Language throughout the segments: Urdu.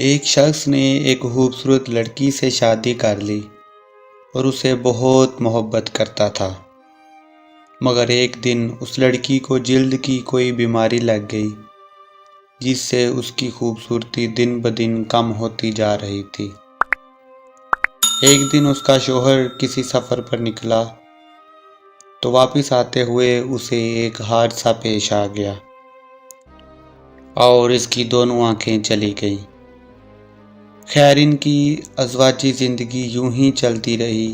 ایک شخص نے ایک خوبصورت لڑکی سے شادی کر لی اور اسے بہت محبت کرتا تھا، مگر ایک دن اس لڑکی کو جلد کی کوئی بیماری لگ گئی جس سے اس کی خوبصورتی دن بدن کم ہوتی جا رہی تھی۔ ایک دن اس کا شوہر کسی سفر پر نکلا تو واپس آتے ہوئے اسے ایک حادثہ پیش آ گیا اور اس کی دونوں آنکھیں چلی گئیں۔ خیر، ان کی ازواجی زندگی یوں ہی چلتی رہی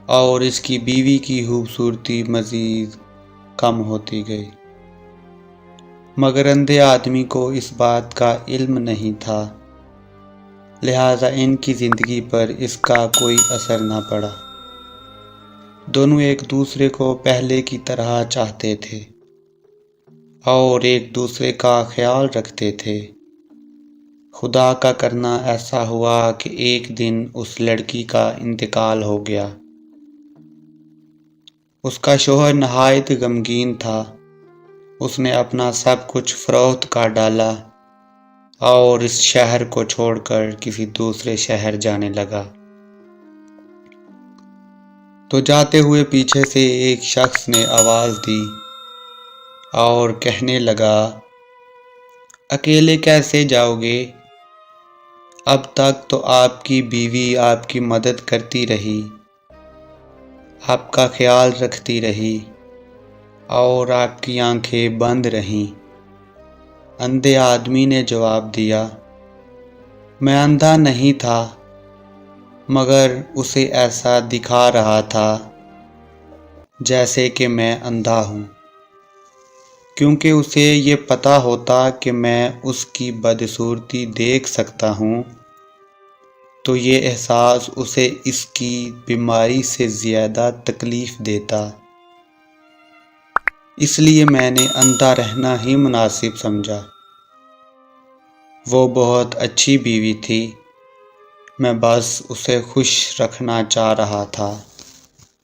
اور اس کی بیوی کی خوبصورتی مزید کم ہوتی گئی، مگر اندھے آدمی کو اس بات کا علم نہیں تھا، لہٰذا ان کی زندگی پر اس کا کوئی اثر نہ پڑا۔ دونوں ایک دوسرے کو پہلے کی طرح چاہتے تھے اور ایک دوسرے کا خیال رکھتے تھے۔ خدا کا کرنا ایسا ہوا کہ ایک دن اس لڑکی کا انتقال ہو گیا۔ اس کا شوہر نہایت غمگین تھا۔ اس نے اپنا سب کچھ فروخت کر ڈالا اور اس شہر کو چھوڑ کر کسی دوسرے شہر جانے لگا۔ تو جاتے ہوئے پیچھے سے ایک شخص نے آواز دی اور کہنے لگا، اکیلے کیسے جاؤ گے؟ اب تک تو آپ کی بیوی آپ کی مدد کرتی رہی، آپ کا خیال رکھتی رہی اور آپ کی آنکھیں بند رہیں۔ اندھے آدمی نے جواب دیا، میں اندھا نہیں تھا، مگر اسے ایسا دکھا رہا تھا جیسے کہ میں اندھا ہوں، کیونکہ اسے یہ پتہ ہوتا کہ میں اس کی بدصورتی دیکھ سکتا ہوں تو یہ احساس اسے اس کی بیماری سے زیادہ تکلیف دیتا، اس لیے میں نے اندھا رہنا ہی مناسب سمجھا۔ وہ بہت اچھی بیوی تھی، میں بس اسے خوش رکھنا چاہ رہا تھا۔